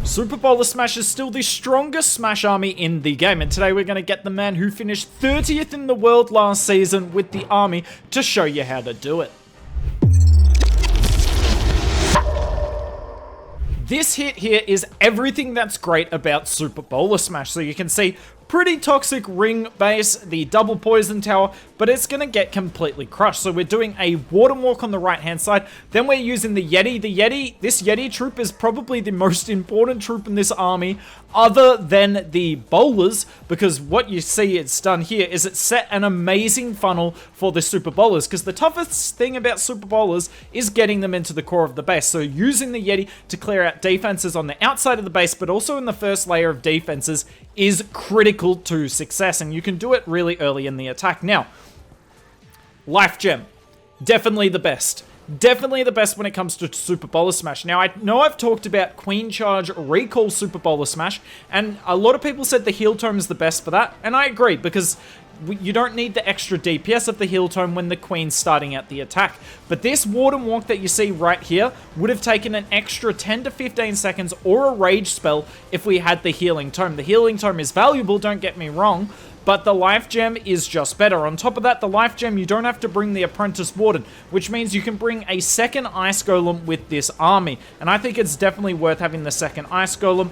Super Bowler Smash is still the strongest Smash army in the game, and today we're going to get the man who finished 30th in the world last season with the army to show you how to do it. This hit here is everything that's great about Super Bowler Smash. So you can see pretty toxic ring base, the double poison tower, but it's going to get completely crushed. So we're doing a water walk on the right hand side. Then we're using the Yeti. This Yeti troop is probably the most important troop in this army other than the bowlers, because what you see it's done here is it set an amazing funnel for the Super Bowlers, because the toughest thing about Super Bowlers is getting them into the core of the base. So using the Yeti to clear out defenses on the outside of the base, but also in the first layer of defenses, is critical to success, and you can do it really early in the attack. Now, Life Gem, definitely the best. Definitely the best when it comes to Super Bowler Smash. Now, I know I've talked about Queen Charge Recall Super Bowler Smash, and a lot of people said the Heal Tome is the best for that, and I agree, because you don't need the extra DPS of the Heal Tome when the Queen's starting out the attack. But this Ward and Walk that you see right here would have taken an extra 10 to 15 seconds or a Rage spell if we had the Healing Tome. The Healing Tome is valuable, don't get me wrong, but the Life Gem is just better. On top of that, the Life Gem, you don't have to bring the Apprentice Warden, which means you can bring a second Ice Golem with this army. And I think it's definitely worth having the second Ice Golem,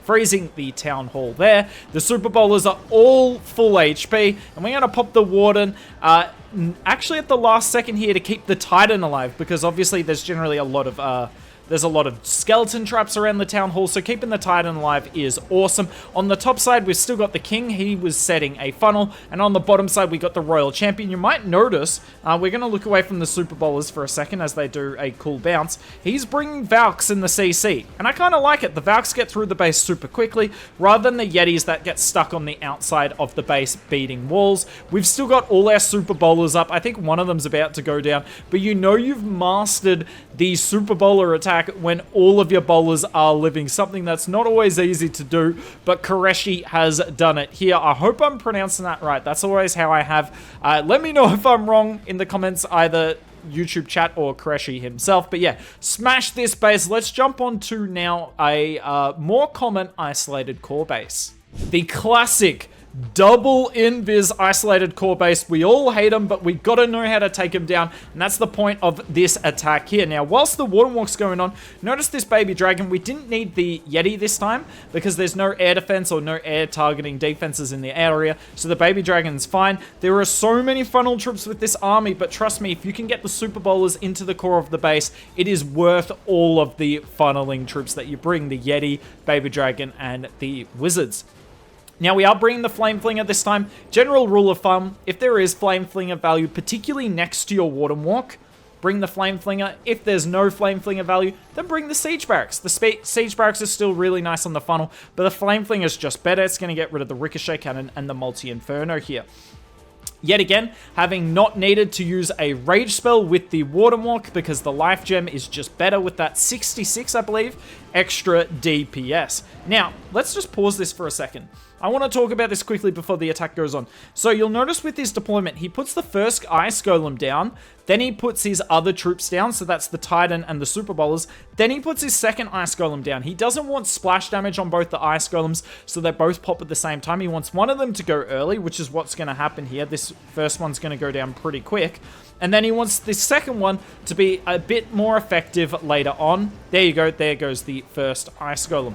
freezing the Town Hall there. The Super Bowlers are all full HP, and we're going to pop the Warden actually at the last second here to keep the Titan alive, because obviously there's generally a lot of skeleton traps around the Town Hall, so keeping the Titan alive is awesome. On the top side, we've still got the King. He was setting a funnel. And on the bottom side, we got the Royal Champion. You might notice, we're going to look away from the Super Bowlers for a second as they do a cool bounce. He's bringing Valks in the CC, and I kind of like it. The Valks get through the base super quickly, rather than the Yetis that get stuck on the outside of the base beating walls. We've still got all our Super Bowlers up. I think one of them's about to go down, but you know you've mastered the Super Bowler attack when all of your bowlers are living, something that's not always easy to do, but Qureshi has done it here. I hope I'm pronouncing that right. That's always how I have. Let me know if I'm wrong in the comments, either YouTube chat or Qureshi himself. But yeah, smash this base. Let's jump on to now a more common isolated core base. The classic double Invis isolated core base. We all hate them, but we gotta know how to take them down, and that's the point of this attack here. Now, whilst the water walk's going on, notice this baby dragon. We didn't need the Yeti this time because there's no air defense or no air targeting defenses in the area, so the baby dragon's fine. There are so many funnel troops with this army, but trust me, if you can get the Super Bowlers into the core of the base, it is worth all of the funneling troops that you bring, the Yeti, baby dragon, and the wizards. Now, we are bringing the Flame Flinger this time. General rule of thumb, if there is Flame Flinger value, particularly next to your Ward and Walk, bring the Flame Flinger. If there's no Flame Flinger value, then bring the Siege Barracks. The Siege Barracks is still really nice on the funnel, but the Flame Flinger is just better. It's going to get rid of the Ricochet Cannon and the Multi-Inferno here. Yet again, having not needed to use a Rage spell with the Ward and Walk, because the Life Gem is just better with that 66, I believe, extra DPS. Now, let's just pause this for a second. I want to talk about this quickly before the attack goes on. So you'll notice with his deployment, he puts the first Ice Golem down, then he puts his other troops down, so that's the Titan and the Super Bowlers, then he puts his second Ice Golem down. He doesn't want splash damage on both the Ice Golems, so they both pop at the same time. He wants one of them to go early, which is what's going to happen here. This first one's going to go down pretty quick. And then he wants the second one to be a bit more effective later on. There you go, there goes the first Ice Golem.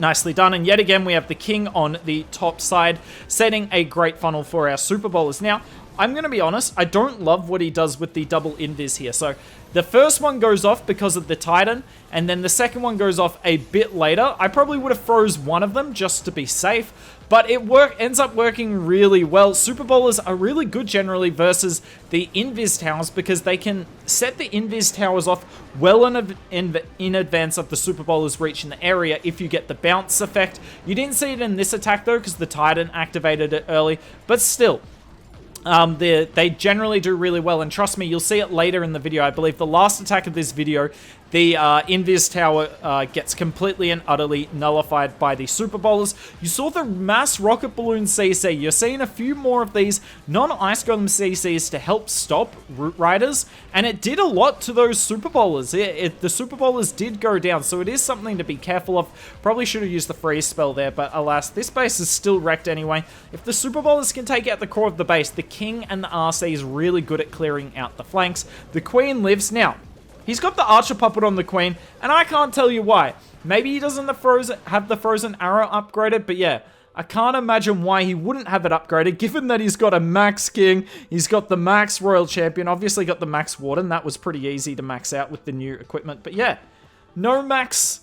Nicely done, and yet again we have the King on the top side, setting a great funnel for our Super Bowlers. Now, I'm going to be honest, I don't love what he does with the double Invis here. So the first one goes off because of the Titan, and then the second one goes off a bit later. I probably would have froze one of them just to be safe, but it ends up working really well. Super Bowlers are really good generally versus the Invis towers, because they can set the Invis towers off well in advance of the Super Bowlers reaching the area if you get the bounce effect. You didn't see it in this attack though, because the Titan activated it early, but still, they generally do really well, and trust me, you'll see it later in the video. I believe the last attack of this video, the Invis tower gets completely and utterly nullified by the Super Bowlers. You saw the mass rocket balloon CC. You're seeing a few more of these non-Ice Golem CCs to help stop Root Riders, and it did a lot to those Super Bowlers. The Super Bowlers did go down, so it is something to be careful of. Probably should have used the freeze spell there, but alas, this base is still wrecked anyway. If the Super Bowlers can take out the core of the base, the King and the RC is really good at clearing out the flanks. The Queen lives now. He's got the Archer Puppet on the Queen, and I can't tell you why. Maybe he doesn't have the Frozen Arrow upgraded, but yeah, I can't imagine why he wouldn't have it upgraded, given that he's got a Max King, he's got the Max Royal Champion, obviously got the Max Warden. That was pretty easy to max out with the new equipment, but yeah, no Max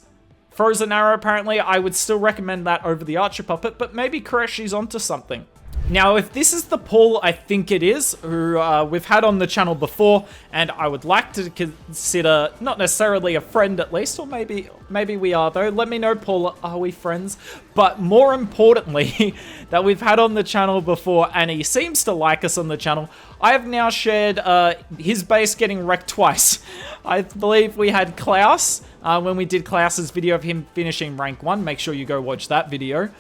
Frozen Arrow apparently. I would still recommend that over the Archer Puppet, but maybe Qureshi's onto something. Now, if this is the Paul I think it is, who we've had on the channel before, and I would like to consider not necessarily a friend at least, or maybe we are though. Let me know, Paul, are we friends? But more importantly, that we've had on the channel before, and he seems to like us on the channel. I have now shared his base getting wrecked twice. I believe we had Klaus, when we did Klaus's video of him finishing rank 1. Make sure you go watch that video.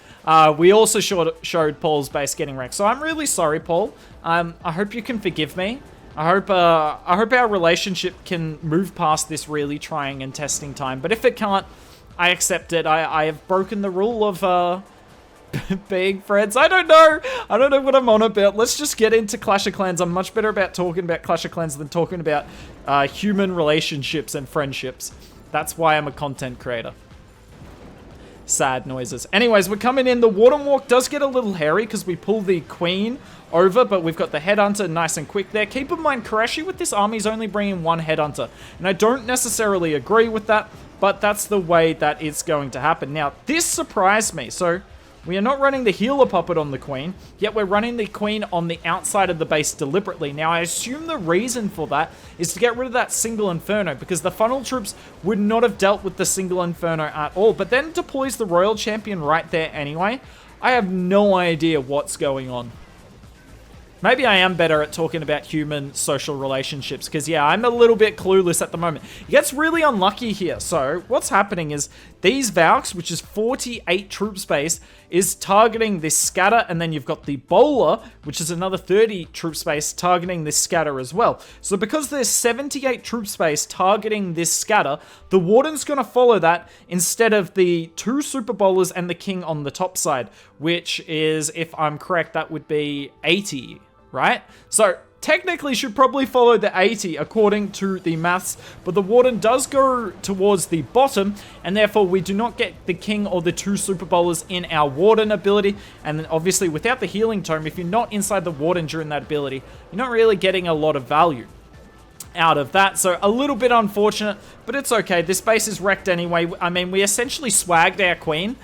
We also showed Paul's base getting wrecked. So I'm really sorry, Paul. I hope you can forgive me. I hope our relationship can move past this really trying and testing time. But if it can't, I accept it. I have broken the rule of being friends. I don't know what I'm on about. Let's just get into Clash of Clans. I'm much better about talking about Clash of Clans than talking about human relationships and friendships. That's why I'm a content creator. Sad noises. Anyways, we're coming in. The Warden Walk does get a little hairy because we pull the Queen over, but we've got the Headhunter nice and quick there. Keep in mind, Qureshi with this army is only bringing one Headhunter, and I don't necessarily agree with that, but that's the way that it's going to happen. Now, this surprised me. So, we are not running the Healer Puppet on the Queen, yet we're running the Queen on the outside of the base deliberately. Now, I assume the reason for that is to get rid of that single Inferno, because the funnel troops would not have dealt with the single Inferno at all, but then deploys the Royal Champion right there anyway. I have no idea what's going on. Maybe I am better at talking about human social relationships, because yeah, I'm a little bit clueless at the moment. He gets really unlucky here. So what's happening is these Valks, which is 48 troop space, is targeting this scatter, and then you've got the Bowler, which is another 30 troop space, targeting this scatter as well. So because there's 78 troop space targeting this scatter, the Warden's going to follow that instead of the 2 Super Bowlers and the King on the top side, which is, if I'm correct, that would be 80. Right? So technically should probably follow the 80 according to the maths, but the Warden does go towards the bottom, and therefore we do not get the King or the 2 Super Bowlers in our Warden ability. And then obviously without the Healing Tome, if you're not inside the Warden during that ability, you're not really getting a lot of value out of that. So a little bit unfortunate, but it's okay. This base is wrecked anyway. I mean, we essentially swagged our Queen.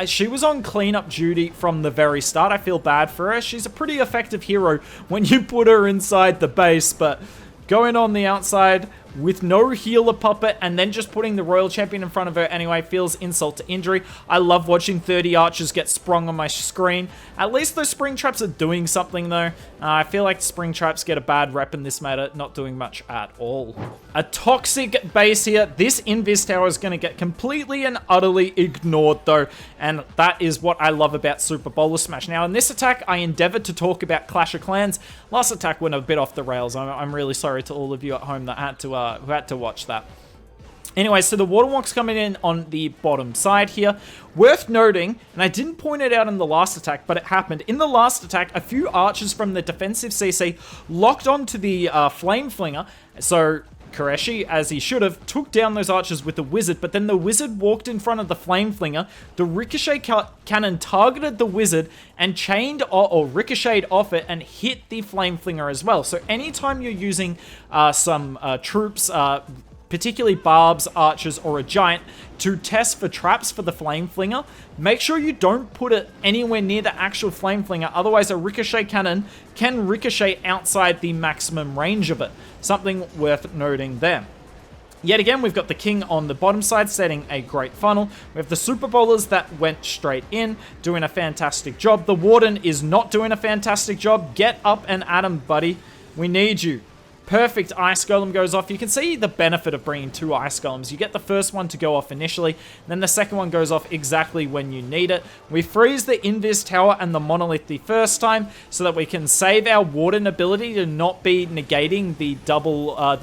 She was on cleanup duty from the very start. I feel bad for her. She's a pretty effective hero when you put her inside the base, but going on the outside with no Healer Puppet and then just putting the Royal Champion in front of her anyway feels insult to injury. I love watching 30 archers get sprung on my screen. At least those spring traps are doing something though. I feel like spring traps get a bad rep in this meta, not doing much at all. A toxic base here. This Invis tower is going to get completely and utterly ignored though, and that is what I love about Super Bowler Smash. Now in this attack, I endeavored to talk about Clash of Clans. Last attack went a bit off the rails. I'm really sorry to all of you at home that had to who had to watch that. Anyway, so the Warden Walk's coming in on the bottom side here. Worth noting, and I didn't point it out in the last attack, but it happened. In the last attack, a few archers from the defensive CC locked onto the Flame Flinger. So Qureshi, as he should have, took down those archers with the Wizard, but then the Wizard walked in front of the Flame Flinger. The Ricochet Cannon targeted the Wizard and chained or ricocheted off it and hit the Flame Flinger as well. So anytime you're using some troops, particularly barbs, archers, or a giant, to test for traps for the Flame Flinger, make sure you don't put it anywhere near the actual Flame Flinger, otherwise a Ricochet Cannon can ricochet outside the maximum range of it. Something worth noting there. Yet again, we've got the King on the bottom side, setting a great funnel. We have the Super Bowlers that went straight in, doing a fantastic job. The Warden is not doing a fantastic job. Get up and at him, buddy. We need you. perfect Ice Golem goes off. You can see the benefit of bringing 2 Ice Golems. You get the first one to go off initially, then the second one goes off exactly when you need it. We freeze the Invis Tower and the Monolith the first time so that we can save our Warden ability to not be negating the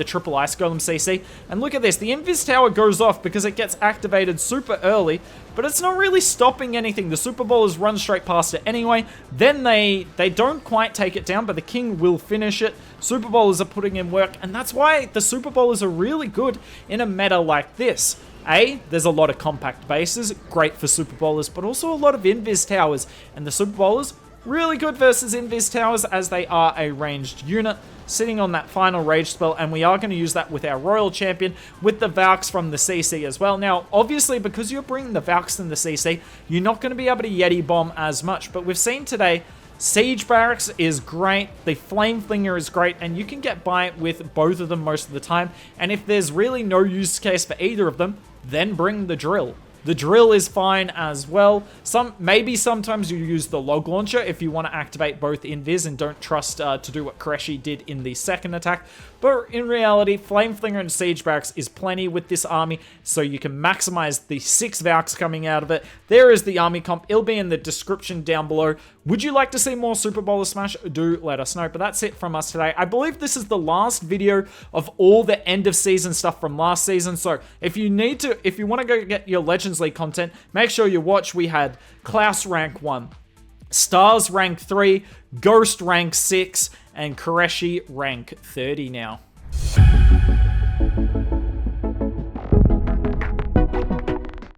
triple Ice Golem CC. And look at this, the Invis Tower goes off because it gets activated super early, but it's not really stopping anything. The Super Bowlers run straight past it anyway. Then they don't quite take it down, but the King will finish it. Super Bowlers are putting in work, and that's why the Super Bowlers are really good in a meta like this. There's a lot of compact bases, great for Super Bowlers, but also a lot of Invis Towers, and the Super Bowlers really good versus Invis Towers as they are a ranged unit sitting on that final rage spell, and we are going to use that with our Royal Champion with the Valks from the CC as well. Now, obviously, because you're bringing the Valks in the CC, you're not going to be able to Yeti Bomb as much, but we've seen today Siege Barracks is great, the Flame Flinger is great, and you can get by with both of them most of the time, and if there's really no use case for either of them, then bring the Drill. The Drill is fine as well. Maybe sometimes you use the Log Launcher if you want to activate both Invis and don't trust to do what Qureshi did in the second attack. But in reality, Flame Flinger and Siege Barracks is plenty with this army, so you can maximize the 6 Valks coming out of it. There is the army comp. It'll be in the description down below. Would you like to see more Super Bowler Smash? Do let us know. But that's it from us today. I believe this is the last video of all the end of season stuff from last season. So if you want to go get your Legends League content, make sure you watch. We had Klaus rank 1, Stars rank 3, Ghost rank 6, and Qureshi rank 30 now.